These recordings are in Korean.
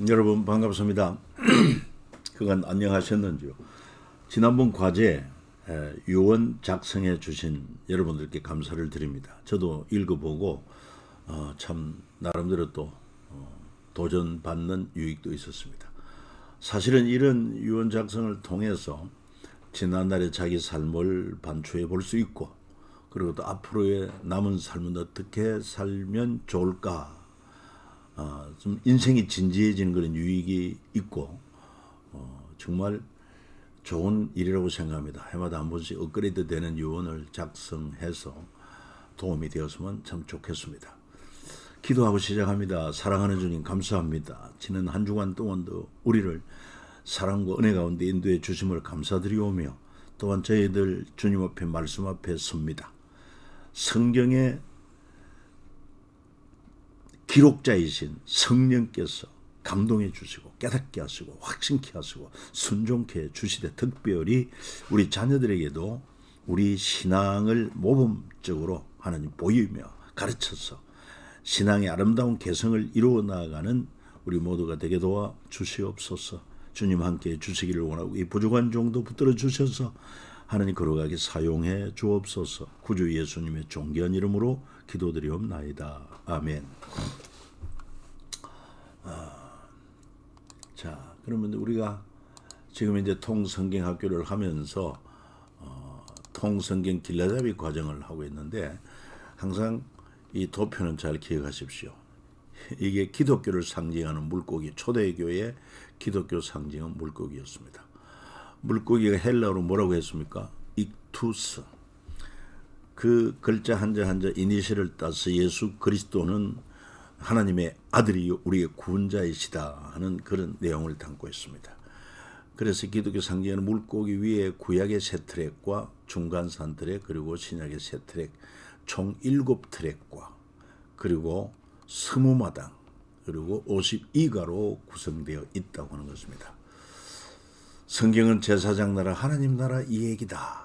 여러분 반갑습니다. 그간 안녕하셨는지요? 지난번 과제 요원 작성해 주신 여러분들께 감사를 드립니다. 저도 읽어보고 참 나름대로 또 도전받는 유익도 있었습니다. 사실은 이런 유언 작성을 통해서 지난날의 자기 삶을 반추해 볼 수 있고, 그리고 또 앞으로의 남은 삶은 어떻게 살면 좋을까, 좀 인생이 진지해지는 그런 유익이 있고, 정말 좋은 일이라고 생각합니다. 해마다 한 번씩 업그레이드 되는 유언을 작성해서 도움이 되었으면 참 좋겠습니다. 기도하고 시작합니다. 사랑하는 주님 감사합니다. 지난 한 주간 동안도 우리를 사랑과 은혜 가운데 인도해 주심을 감사드리오며, 또한 저희들 주님 앞에 말씀 앞에 섭니다. 성경의 기록자이신 성령께서 감동해 주시고 깨닫게 하시고 확신케 하시고 순종케 주시되, 특별히 우리 자녀들에게도 우리 신앙을 모범적으로 하나님 보이며 가르쳐서 신앙의 아름다운 개성을 이루어 나아가는 우리 모두가 되게 도와 주시옵소서. 주님 함께 주시기를 원하고, 이 부족한 종도 붙들어 주셔서 하나님 걸어가게 사용해 주옵소서. 구주 예수님의 존귀한 이름으로 기도드리옵나이다. 아멘. 자, 그러면 우리가 지금 이제 통성경 학교를 하면서 통성경 길라잡이 과정을 하고 있는데, 항상 이 도표는 잘 기억하십시오. 이게 기독교를 상징하는 물고기, 초대교회 기독교 상징은 물고기였습니다. 물고기가 헬라어로 뭐라고 했습니까? 익투스. 그 글자 한자 한자 이니셜을 따서 예수 그리스도는 하나님의 아들이 우리의 구원자이시다 하는 그런 내용을 담고 있습니다. 그래서 기독교 상징하는 물고기 위에 구약의 세 트랙과 중간산 트랙, 그리고 신약의 세 트랙, 총 7트랙과 그리고 20마당, 그리고 52가로 구성되어 있다고 하는 것입니다. 성경은 제사장 나라, 하나님 나라 이 얘기다.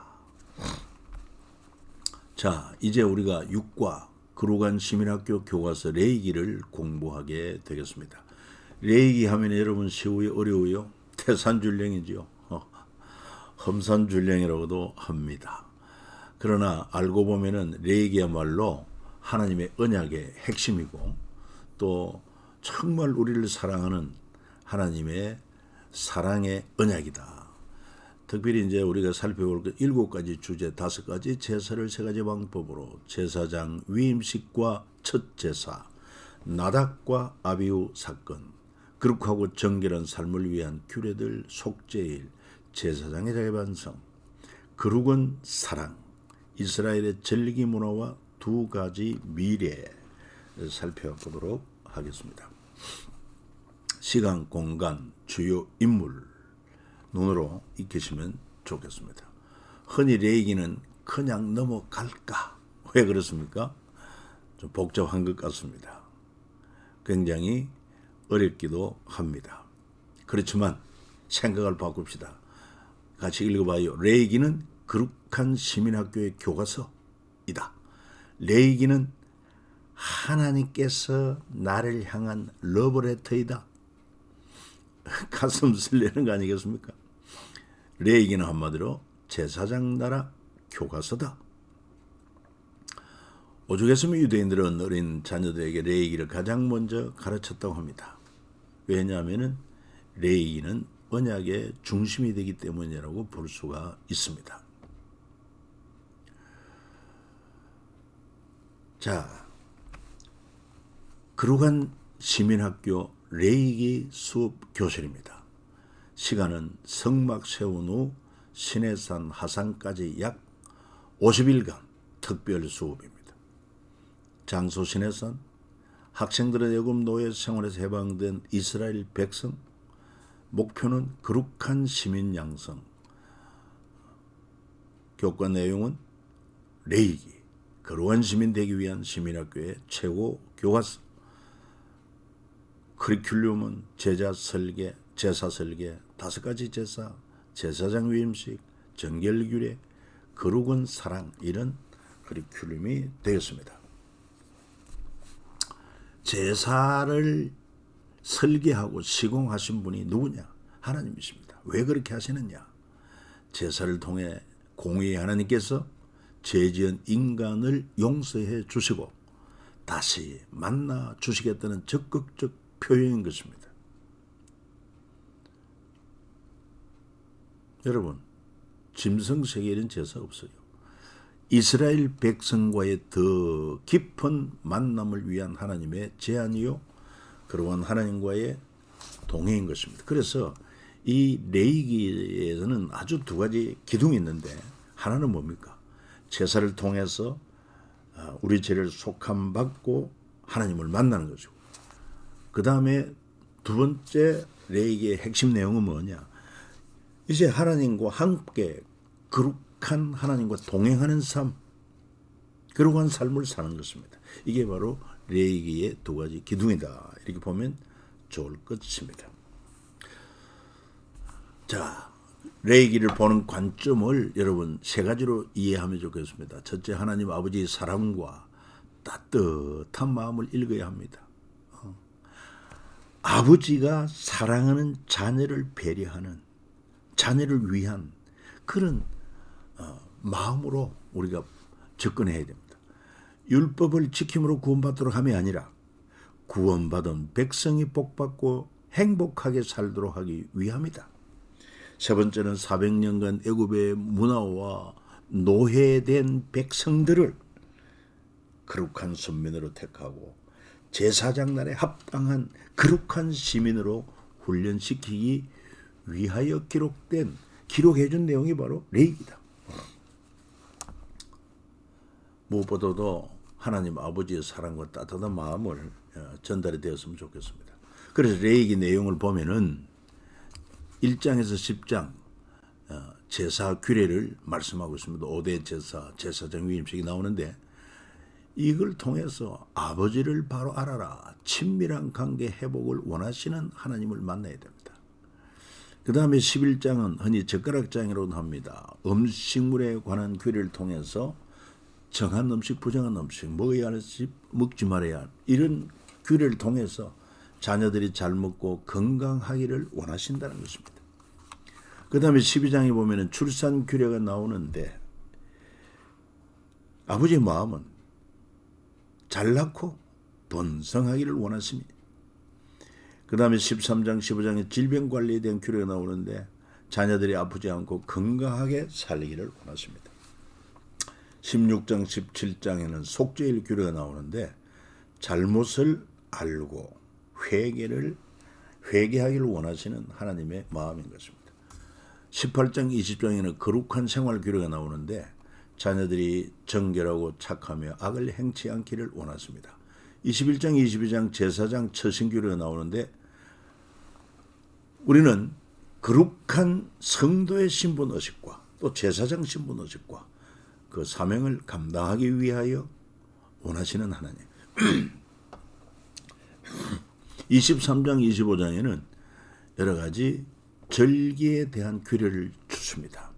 자, 이제 우리가 6과 그루간 시민학교 교과서 레이기를 공부하게 되겠습니다. 레이기 하면 여러분 쉬워요, 어려워요? 태산줄령이지요. 험산줄령이라고도 합니다. 그러나 알고 보면은 레이기야말로 하나님의 언약의 핵심이고, 또 정말 우리를 사랑하는 하나님의 사랑의 언약이다. 특별히 이제 우리가 살펴볼 것 7가지 주제, 5가지 제사를 3가지 방법으로, 제사장 위임식과 첫 제사, 나답과 아비후 사건, 거룩하고 정결한 삶을 위한 규례들, 속죄일, 제사장의 자기 반성, 거룩은 사랑, 이스라엘의 절기 문화와 2가지 미래를 살펴보도록 하겠습니다. 시간, 공간, 주요 인물 눈으로 익히시면 좋겠습니다. 흔히 레이기는 그냥 넘어갈까? 왜 그렇습니까? 좀 복잡한 것 같습니다. 굉장히 어렵기도 합니다. 그렇지만 생각을 바꿉시다. 같이 읽어봐요. 레이기는 거룩한 시민학교의 교과서이다. 레이기는 하나님께서 나를 향한 러브레터이다. 가슴 설레는 거 아니겠습니까? 레이기는 한마디로 제사장 나라 교과서다. 오죽했으면 유대인들은 어린 자녀들에게 레이기를 가장 먼저 가르쳤다고 합니다. 왜냐하면 레이기는 언약의 중심이 되기 때문이라고 볼 수가 있습니다. 자, 거룩한 시민학교 레이기 수업 교실입니다. 시간은 성막 세운 후 시내산 하산까지 약 50일간 특별 수업입니다. 장소 시내산, 학생들의 요금 노예 생활에서 해방된 이스라엘 백성, 목표는 거룩한 시민 양성. 교과 내용은 레이기, 거룩한 시민 되기 위한 시민학교의 최고 교과서. 커리큘럼은 제자 설계, 제사 설계, 5가지 제사, 제사장 위임식, 정결규례, 거룩은 사랑, 이런 커리큘럼이 되었습니다. 제사를 설계하고 시공하신 분이 누구냐? 하나님이십니다. 왜 그렇게 하시느냐? 제사를 통해 공의의 하나님께서 죄지은 인간을 용서해 주시고 다시 만나 주시겠다는 적극적 표현인 것입니다. 여러분, 짐승세계에는 제사 없어요. 이스라엘 백성과의 더 깊은 만남을 위한 하나님의 제안이요, 그러한 하나님과의 동행인 것입니다. 그래서 이 레위기에서는 아주 두 가지 기둥이 있는데, 하나는 뭡니까? 제사를 통해서 우리 죄를 속함받고 하나님을 만나는 거죠. 그 다음에 두 번째 레위기의 핵심 내용은 뭐냐? 이제 하나님과 함께 거룩한 하나님과 동행하는 삶, 거룩한 삶을 사는 것입니다. 이게 바로 레위기의 두 가지 기둥이다. 이렇게 보면 좋을 것입니다. 자, 레위기를 보는 관점을 여러분 세 가지로 이해하면 좋겠습니다. 첫째, 하나님 아버지의 사랑과 따뜻한 마음을 읽어야 합니다. 아버지가 사랑하는 자녀를 배려하는, 자녀를 위한 그런 마음으로 우리가 접근해야 됩니다. 율법을 지킴으로 구원받도록 함이 아니라 구원받은 백성이 복받고 행복하게 살도록 하기 위함이다. 세 번째는 400년간 애굽의 문화와 노예된 백성들을 거룩한 선민으로 택하고 제사장 날에 합당한 거룩한 시민으로 훈련시키기 위하여 기록해준 내용이 바로 레위기다. 무엇보다도 하나님 아버지의 사랑과 따뜻한 마음을 전달이 되었으면 좋겠습니다. 그래서 레위기 내용을 보면은 1장에서 10장 제사 규례를 말씀하고 있습니다. 5대 제사, 제사장 위임식이 나오는데 이걸 통해서 아버지를 바로 알아라. 친밀한 관계 회복을 원하시는 하나님을 만나야 됩니다. 그 다음에 11장은 흔히 젓가락장이라고 합니다. 음식물에 관한 규례를 통해서 정한 음식, 부정한 음식, 먹어야 할 음식, 먹지 말아야 할 이런 규례를 통해서 자녀들이 잘 먹고 건강하기를 원하신다는 것입니다. 그 다음에 12장에 보면 출산 규례가 나오는데 아버지의 마음은 잘 낳고 번성하기를 원하십니다. 그 다음에 13장, 15장에 질병관리에 대한 규례가 나오는데 자녀들이 아프지 않고 건강하게 살기를 원하십니다. 16장, 17장에는 속죄일 규례가 나오는데 잘못을 알고 회개하기를 원하시는 하나님의 마음인 것입니다. 18장, 20장에는 거룩한 생활 규례가 나오는데 자녀들이 정결하고 착하며 악을 행치 않기를 원하십니다. 21장, 22장 제사장 처신 규례가 나오는데 우리는 거룩한 성도의 신분 의식과 또 제사장 신분 의식과 그 사명을 감당하기 위하여 원하시는 하나님. 23장, 25장에는 여러 가지 절기에 대한 규례를 주십니다.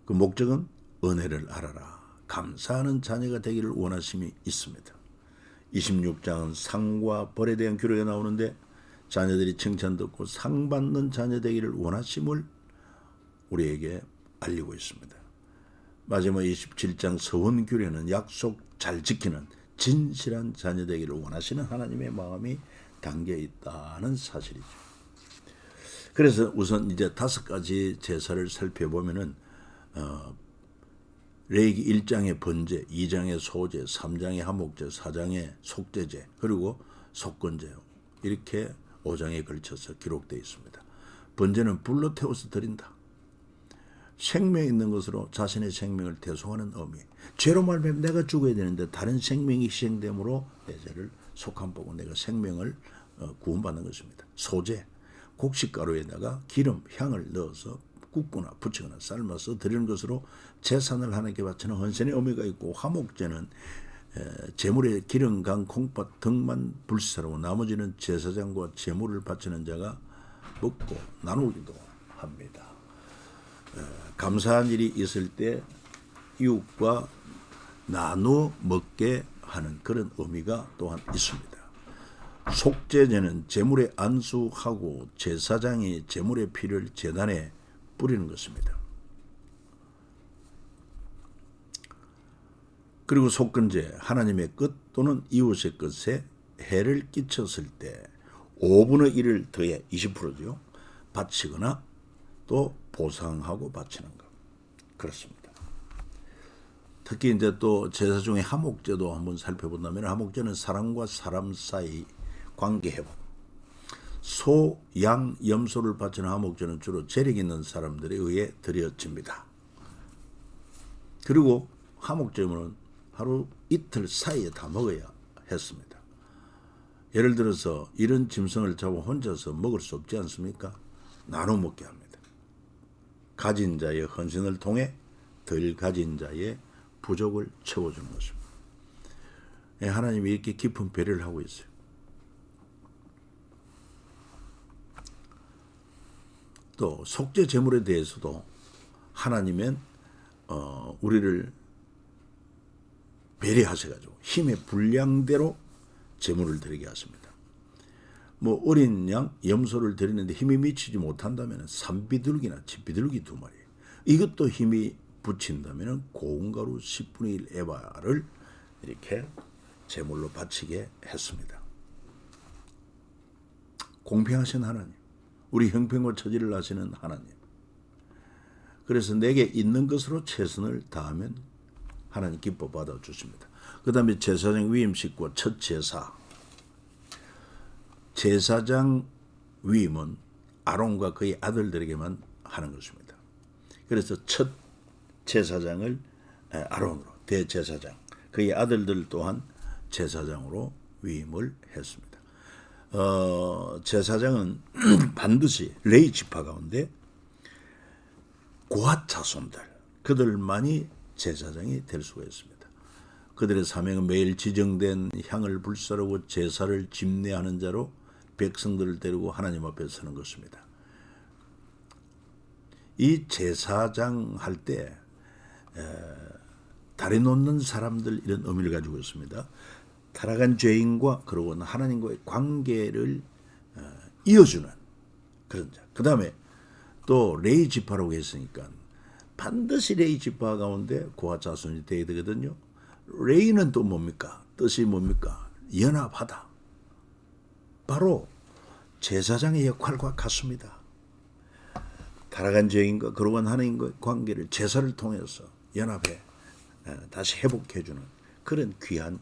그 목적은 은혜를 알아라. 감사하는 자녀가 되기를 원하심이 있습니다. 26장은 상과 벌에 대한 규례가 나오는데 자녀들이 칭찬 듣고 상 받는 자녀 되기를 원하심을 우리에게 알리고 있습니다. 마지막 27장 서원 규례는 약속 잘 지키는 진실한 자녀 되기를 원하시는 하나님의 마음이 담겨 있다는 사실이죠. 그래서 우선 이제 5가지 제사를 살펴보면은 레위기 1장의 번제, 2장의 소제, 3장의 하목제, 4장의 속죄제, 그리고 속건제 이렇게 5장에 걸쳐서 기록되어 있습니다. 번제는 불로 태워서 드린다. 생명 있는 것으로 자신의 생명을 대속하는 의미. 죄로 말하면 내가 죽어야 되는데 다른 생명이 희생됨으로 내 죄를 속함보고 내가 생명을 구원받는 것입니다. 소제, 곡식가루에다가 기름, 향을 넣어서 굽거나 부치거나 삶아서 드리는 것으로 제산을 하나님께 바치는 헌신의 의미가 있고, 화목제는 제물에 기름, 간, 콩팥 등만 불사르고 나머지는 제사장과 제물을 바치는 자가 먹고 나누기도 합니다. 감사한 일이 있을 때 이웃과 나누어 먹게 하는 그런 의미가 또한 있습니다. 속죄제는 제물에 안수하고 제사장이 제물의 피를 제단에 뿌리는 것입니다. 그리고 속건제, 하나님의 끝 또는 이웃의 끝에 해를 끼쳤을 때 5분의 1을 더해 20%죠. 바치거나 또 보상하고 바치는 것. 그렇습니다. 특히 이제 또 제사 중에 화목제도 한번 살펴본다면 하목제는 사람과 사람 사이 관계 회복. 소, 양, 염소를 바치는 화목제는 주로 재력 있는 사람들에 의해 드려집니다. 그리고 화목제물은 하루 이틀 사이에 다 먹어야 했습니다. 예를 들어서 이런 짐승을 잡아 혼자서 먹을 수 없지 않습니까? 나눠 먹게 합니다. 가진 자의 헌신을 통해 덜 가진 자의 부족을 채워주는 것입니다. 하나님이 이렇게 깊은 배려를 하고 있어요. 또 속죄 제물에 대해서도 하나님은 우리를 배려하셔가지고 힘의 분량대로 제물을 드리게 하십니다. 뭐 어린 양, 염소를 드리는데 힘이 미치지 못한다면 산비둘기나 집비둘기 2마리, 이것도 힘이 붙인다면 고운 가루 10분의 1 에바를 이렇게 제물로 바치게 했습니다. 공평하신 하나님, 우리 형편과 처지를 아시는 하나님. 그래서 내게 있는 것으로 최선을 다하면 하나님 기뻐 받아주십니다. 그 다음에 제사장 위임식과 첫 제사. 제사장 위임은 아론과 그의 아들들에게만 하는 것입니다. 그래서 첫 제사장을 아론으로, 대제사장, 그의 아들들 또한 제사장으로 위임을 했습니다. 제사장은 반드시 레위 지파 가운데 고핫 자손들, 그들만이 제사장이 될 수가 있습니다. 그들의 사명은 매일 지정된 향을 불사르고 제사를 집례하는 자로 백성들을 데리고 하나님 앞에 서는 것입니다. 이 제사장 할 때 다리 놓는 사람들, 이런 의미를 가지고 있습니다. 타락한 죄인과 그리고 하나님과의 관계를 이어주는 그런 자. 그 다음에 또 레위 지파라고 했으니까 반드시 레위 지파 가운데 고핫 자손이 되어야 되거든요. 레위는 또 뭡니까? 뜻이 뭡니까? 연합하다. 바로 제사장의 역할과 같습니다. 타락한 죄인과 거룩한 하나님과의 관계를 제사를 통해서 연합해 다시 회복해주는 그런 귀한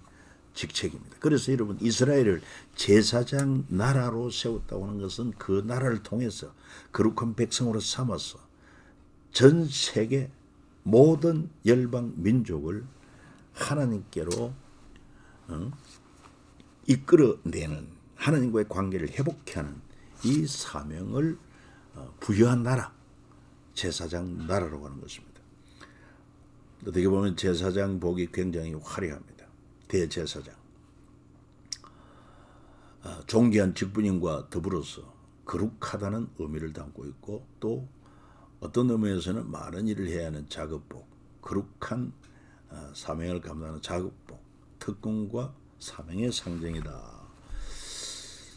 직책입니다. 그래서 여러분, 이스라엘을 제사장 나라로 세웠다고 하는 것은 그 나라를 통해서 거룩한 백성으로 삼아서 전 세계 모든 열방 민족을 하나님께로 이끌어내는, 하나님과의 관계를 회복케 하는 이 사명을 부여한 나라, 제사장 나라라고 하는 것입니다. 어떻게 보면 제사장 복이 굉장히 화려합니다. 대제사장. 존귀한 직분인과 더불어서 거룩하다는 의미를 담고 있고, 또 어떤 의미에서는 많은 일을 해야 하는 작업복, 거룩한 사명을 감당하는 작업복, 특권과 사명의 상징이다.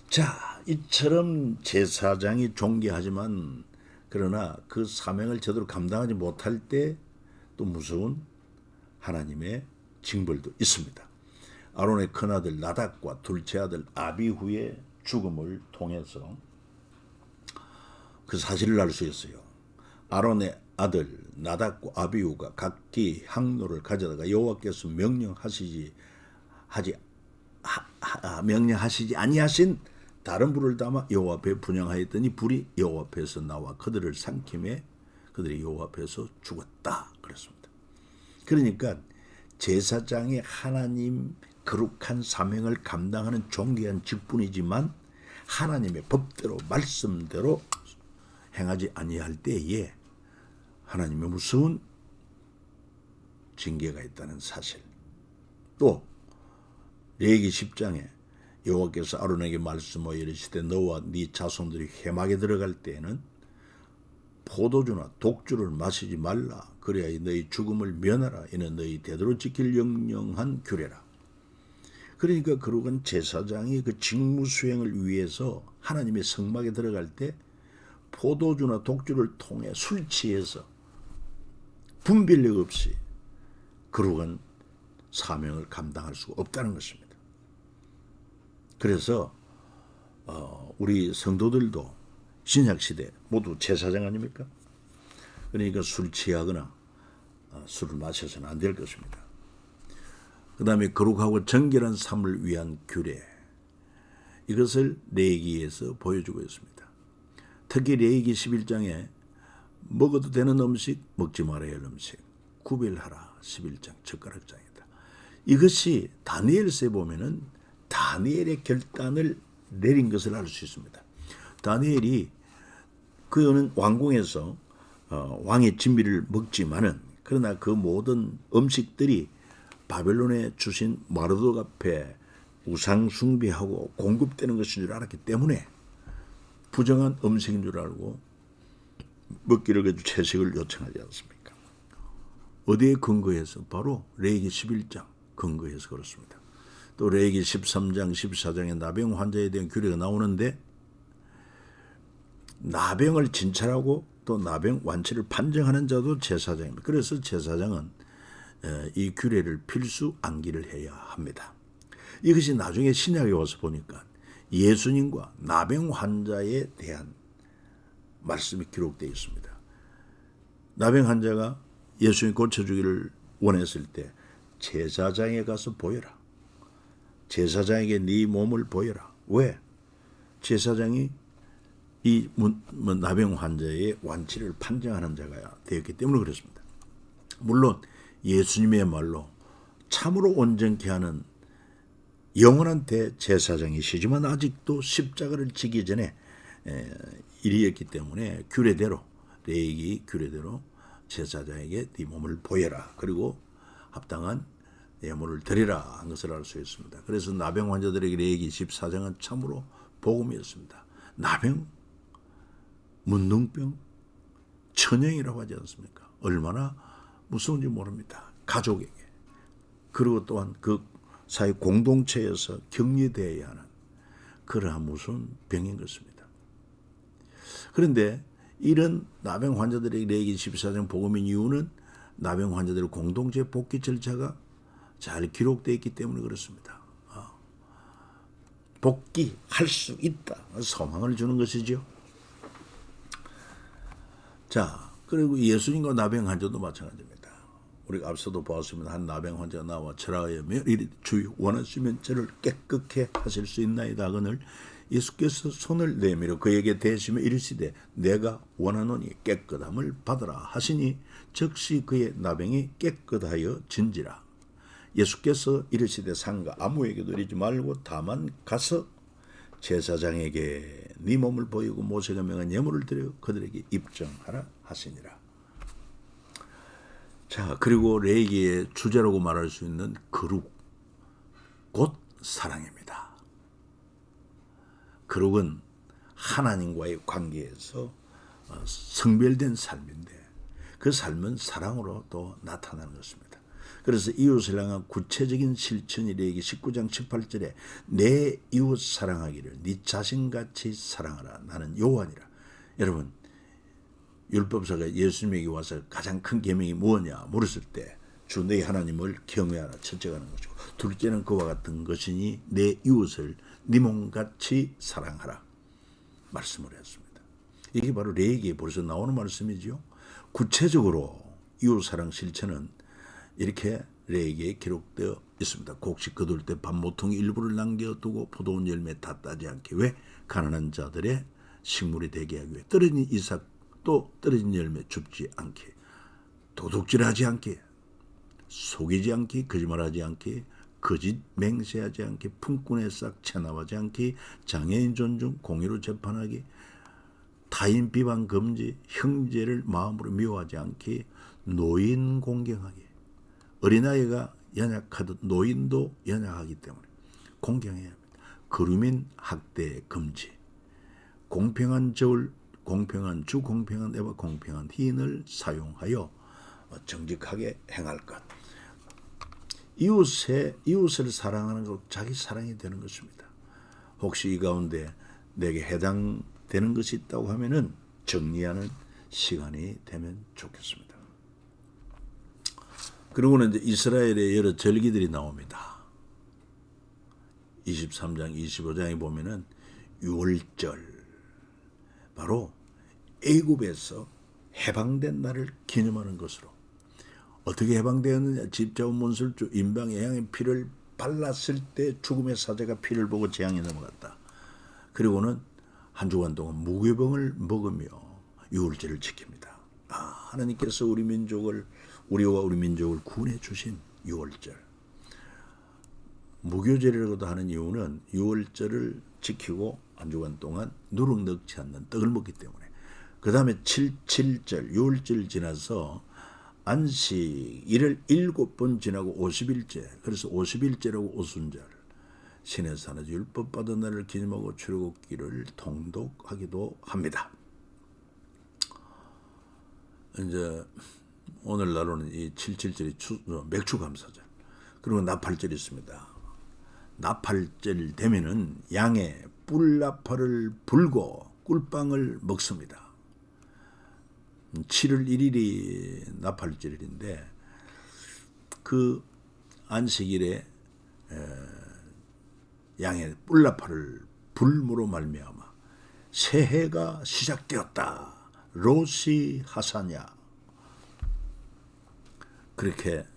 자, 이처럼 제사장이 존귀하지만 그러나 그 사명을 제대로 감당하지 못할 때 또 무서운 하나님의 징벌도 있습니다. 아론의 큰아들 나답과 둘째 아들 아비후의 죽음을 통해서 그 사실을 알 수 있어요. 아론의 아들 나답과 아비후가 각기 향로를 가져다가 여호와께서 명령하시지 아니하신 다른 불을 담아 여호와 앞에 분향하였더니 불이 여호와 앞에서 나와 그들을 삼킴에 그들이 여호와 앞에서 죽었다 그랬습니다. 그러니까 제사장이 하나님 거룩한 사명을 감당하는 존귀한 직분이지만 하나님의 법대로 말씀대로 행하지 아니할 때에 하나님의 무서운 징계가 있다는 사실. 또 레위기 10장에 여호와께서 아론에게 말씀하여 이르시되 너와 네 자손들이 회막에 들어갈 때에는 포도주나 독주를 마시지 말라. 그래야 너희 죽음을 면하라. 이는 너희 대대로 지킬 영영한 규례라. 그러니까 그룩은 제사장이 그 직무 수행을 위해서 하나님의 성막에 들어갈 때 포도주나 독주를 통해 술 취해서 분별력 없이 그룩은 사명을 감당할 수가 없다는 것입니다. 그래서 우리 성도들도 신약시대 모두 제사장 아닙니까? 그러니까 술 취하거나 술을 마셔서는 안 될 것입니다. 그 다음에 거룩하고 정결한 삶을 위한 규례, 이것을 레위기에서 보여주고 있습니다. 특히 레위기 11장에 먹어도 되는 음식, 먹지 말아야 할 음식 구별하라 11장 젓가락장이다. 이것이 다니엘서에 보면은 다니엘의 결단을 내린 것을 알 수 있습니다. 다니엘이 그는 왕궁에서 왕의 진미를 먹지만은 그러나 그 모든 음식들이 바벨론에 주신 마르독 앞에 우상 숭배하고 공급되는 것인 줄 알았기 때문에 부정한 음식인 줄 알고 먹기를 그래도 채식을 요청하지 않습니까? 어디에 근거해서? 바로 레위기 11장 근거해서 그렇습니다. 또 레위기 13장 14장에 나병 환자에 대한 규례가 나오는데 나병을 진찰하고 또 나병 완치를 판정하는 자도 제사장입니다. 그래서 제사장은 이 규례를 필수 암기를 해야 합니다. 이것이 나중에 신약에 와서 보니까 예수님과 나병 환자에 대한 말씀이 기록되어 있습니다. 나병 환자가 예수님 고쳐주기를 원했을 때 제사장에 가서 보여라. 제사장에게 네 몸을 보여라. 왜? 제사장이 이 나병 환자의 완치를 판정하는 자가 되었기 때문에 그렇습니다. 물론 예수님의 말로 참으로 온전케 하는 영원한 대제사장이시지만 아직도 십자가를 지기 전에 일이었기 때문에 규례대로 레위기 규례대로 제사장에게 네 몸을 보여라. 그리고 합당한 예물을 드리라 한 것을 알 수 있습니다. 그래서 나병 환자들에게 레위기 14장은 참으로 복음이었습니다. 나병, 문둥병, 천형이라고 하지 않습니까? 얼마나 무서운지 모릅니다. 가족에게. 그리고 또한 그 사회 공동체에서 격리되어야 하는 그러한 무서운 병인 것입니다. 그런데 이런 나병 환자들에게 레위기 14장 복음인 이유는 나병 환자들의 공동체 복귀 절차가 잘 기록되어 있기 때문에 그렇습니다. 복귀할 수 있다. 소망을 주는 것이죠. 자, 그리고 예수님과 나병 환자도 마찬가지입니다. 우리가 앞서도 보았습니다. 한 나병 환자가 나와 절하여 주여 원하시면 저를 깨끗게 하실 수 있나이다 하거늘 예수께서 손을 내밀어 그에게 대시며 이르시되 내가 원하노니 깨끗함을 받으라 하시니 즉시 그의 나병이 깨끗하여 진지라. 예수께서 이르시되 상가 아무에게도 이르지 말고 다만 가서 제사장에게 네 몸을 보이고 모세가 명한 예물을 드려 그들에게 입증하라 하시니라. 자, 그리고 레위기의 주제라고 말할 수 있는 거룩, 곧 사랑입니다. 거룩은 하나님과의 관계에서 성별된 삶인데 그 삶은 사랑으로 또 나타나는 것입니다. 그래서 이웃을 향한 구체적인 실천이 레위기 19장 18절에 내 이웃 사랑하기를 네 자신같이 사랑하라 나는 여호와니라. 여러분, 율법사가 예수님에게 와서 가장 큰 계명이 무엇냐 물었을 때 주 내 하나님을 경외하라 첫째가 하는 것이고 둘째는 그와 같은 것이니 내 이웃을 네 몸같이 사랑하라 말씀을 했습니다. 이게 바로 레위기에 벌써 나오는 말씀이죠. 구체적으로 이웃사랑 실천은 이렇게 레위기에 기록되어 있습니다. 곡식 거둘 때 밥 모퉁이 일부를 남겨두고 포도원 열매 다 따지 않게. 왜? 가난한 자들의 식물이 되게 하기 위해. 떨어진 이삭 또 떨어진 열매 줍지 않게. 도둑질하지 않게. 속이지 않게. 거짓말하지 않게. 거짓 맹세하지 않게. 품꾼의 싹 체납하지 않게. 장애인 존중 공의로 재판하기. 타인 비방 금지. 형제를 마음으로 미워하지 않게. 노인 공경하기. 어린아이가 연약하듯 노인도 연약하기 때문에 공경해야 합니다. 거루민 학대 금지. 공평한 저울, 공평한 주, 공평한 애와 공평한 희인을 사용하여 정직하게 행할 것. 이웃을 사랑하는 것 자기 사랑이 되는 것입니다. 혹시 이 가운데 내게 해당되는 것이 있다고 하면은 정리하는 시간이 되면 좋겠습니다. 그리고는 이제 이스라엘의 여러 절기들이 나옵니다. 23장, 25장에 보면은 유월절, 바로 애굽에서 해방된 날을 기념하는 것으로. 어떻게 해방되었느냐? 집자운 문술주 임방의 양의 피를 발랐을 때 죽음의 사자가 피를 보고 재앙이 넘어갔다. 그리고는 한 주간 동안 무교병을 먹으며 유월절을 지킵니다. 하나님께서 우리와 우리 민족을 구원해 주신 유월절. 무교절이라고도 하는 이유는 유월절을 지키고 한 주간 동안 누룩 넣지 않는 떡을 먹기 때문에. 그 다음에 7절, 유월절 지나서 안식 일을 7번 지나고 50일째, 그래서 50일째라고 오순절, 신의 산에서 율법 받은 날을 기념하고 출애굽기를 통독하기도 합니다. 이제 오늘날로는 이 7.7절이 맥주감사절, 그리고 나팔절이 있습니다. 나팔절 되면은 양의 뿔나팔을 불고 꿀빵을 먹습니다. 7월 1일이 나팔절인데 그 안식일에 양의 뿔나팔을 불므로 말미암아 새해가 시작되었다. 로시 하사냐. 그렇게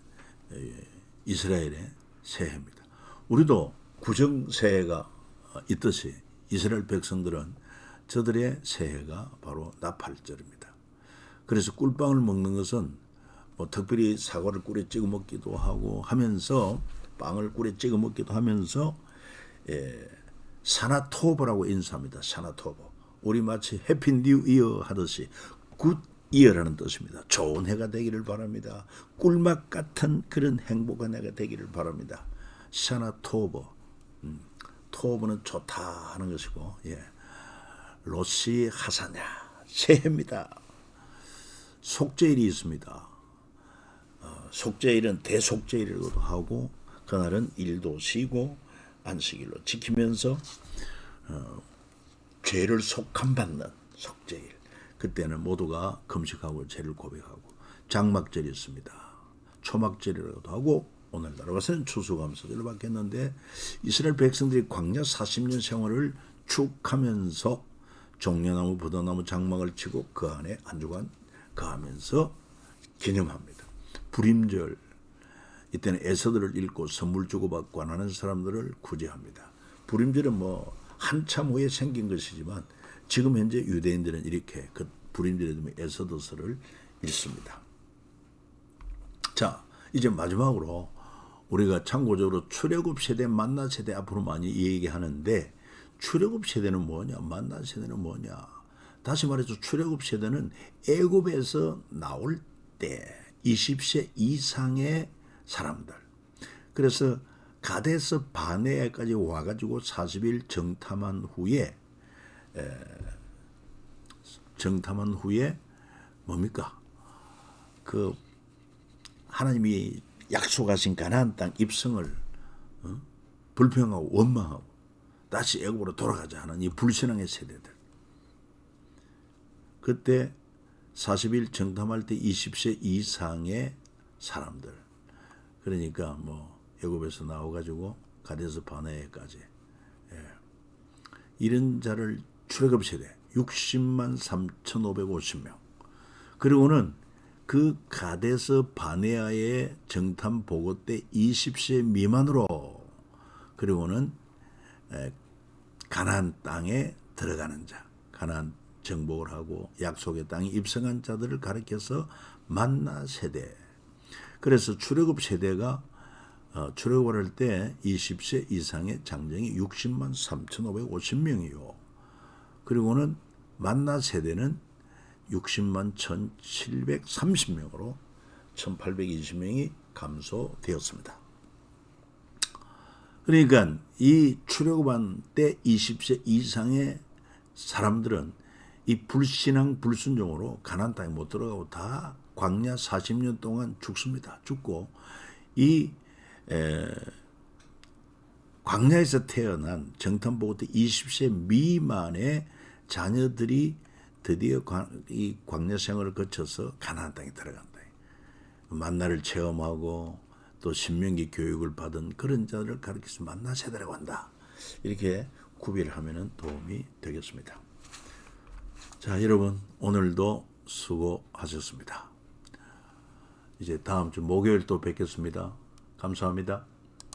이스라엘의 새해입니다. 우리도 구정 새해가 있듯이 이스라엘 백성들은 저들의 새해가 바로 나팔절입니다. 그래서 꿀빵을 먹는 것은 뭐 특별히 사과를 꿀에 찍어 먹기도 하고 하면서 빵을 꿀에 찍어 먹기도 하면서 샤나토버라고 인사합니다. 샤나토버. 우리 마치 해피 뉴 이어 하듯이 굿 이어라는 뜻입니다. 좋은 해가 되기를 바랍니다. 꿀맛 같은 그런 행복한 해가 되기를 바랍니다. 샤나토버. 토버는 좋다 하는 것이고, 로시 하사냐 새해입니다. 속죄일이 있습니다. 속죄일은 대속죄일이라고도 하고 그날은 일도 쉬고 안식일로 지키면서 죄를 속함받는 속죄일. 그때는 모두가 금식하고 죄를 고백하고 장막절이 있습니다. 초막절이라고도 하고 오늘날 와서는 추수감사절로 바뀌었는데 이스라엘 백성들이 광야 40년 생활을 쭉 하면서 종려나무, 부더나무 장막을 치고 그 안에 한 주간 거하면서 기념합니다. 불임절, 이때는 에서들을 읽고 선물 주고받고 하는 사람들을 구제합니다. 불임절은 뭐 한참 후에 생긴 것이지만 지금 현재 유대인들은 이렇게 그 불임절에 되면 에서더서를 읽습니다. 자, 이제 마지막으로 우리가 참고적으로 출애굽 세대, 만나 세대 앞으로 많이 얘기하는데 출애굽 세대는 뭐냐, 만나 세대는 뭐냐. 다시 말해서 출애굽 세대는 애굽에서 나올 때 20세 이상의 사람들. 그래서 가데스 바네아까지 와가지고 40일 정탐한 후에 뭡니까? 그 하나님이 약속하신 가나안 땅 입성을 불평하고 원망하고 다시 애굽으로 돌아가자 하는 이 불신앙의 세대들. 그때 40일 정탐할 때 20세 이상의 사람들. 그러니까 뭐 애굽에서 나와가지고 가데스 바네아까지 이런 자를 출애굽 세대 60만 3,550명. 그리고는 그 가데스 바네아의 정탐 보고 때 20세 미만으로 그리고는 가나안 땅에 들어가는 자, 가나안 정복을 하고 약속의 땅에 입성한 자들을 가리켜서 만나 세대. 그래서 출애굽 세대가 출애굽을 할 때 20세 이상의 장정이 60만 3,550명이요. 그리고는 만나 세대는 60만 1,730명으로 1,820명이 감소되었습니다. 그러니까 이 출애굽한 때 20세 이상의 사람들은 이 불신앙 불순종으로 가나안 땅에 못 들어가고 다 광야 40년 동안 죽습니다. 죽고 이 광야에서 태어난 정탐보고 때 20세 미만의 자녀들이 드디어 이 광야 생활을 거쳐서 가나안 땅에 들어간다. 만나를 체험하고 또 신명기 교육을 받은 그런 자들을 가르쳐서 만나 세대라고 한다. 이렇게 구별하면 도움이 되겠습니다. 자, 여러분 오늘도 수고하셨습니다. 이제 다음 주 목요일 또 뵙겠습니다. 감사합니다.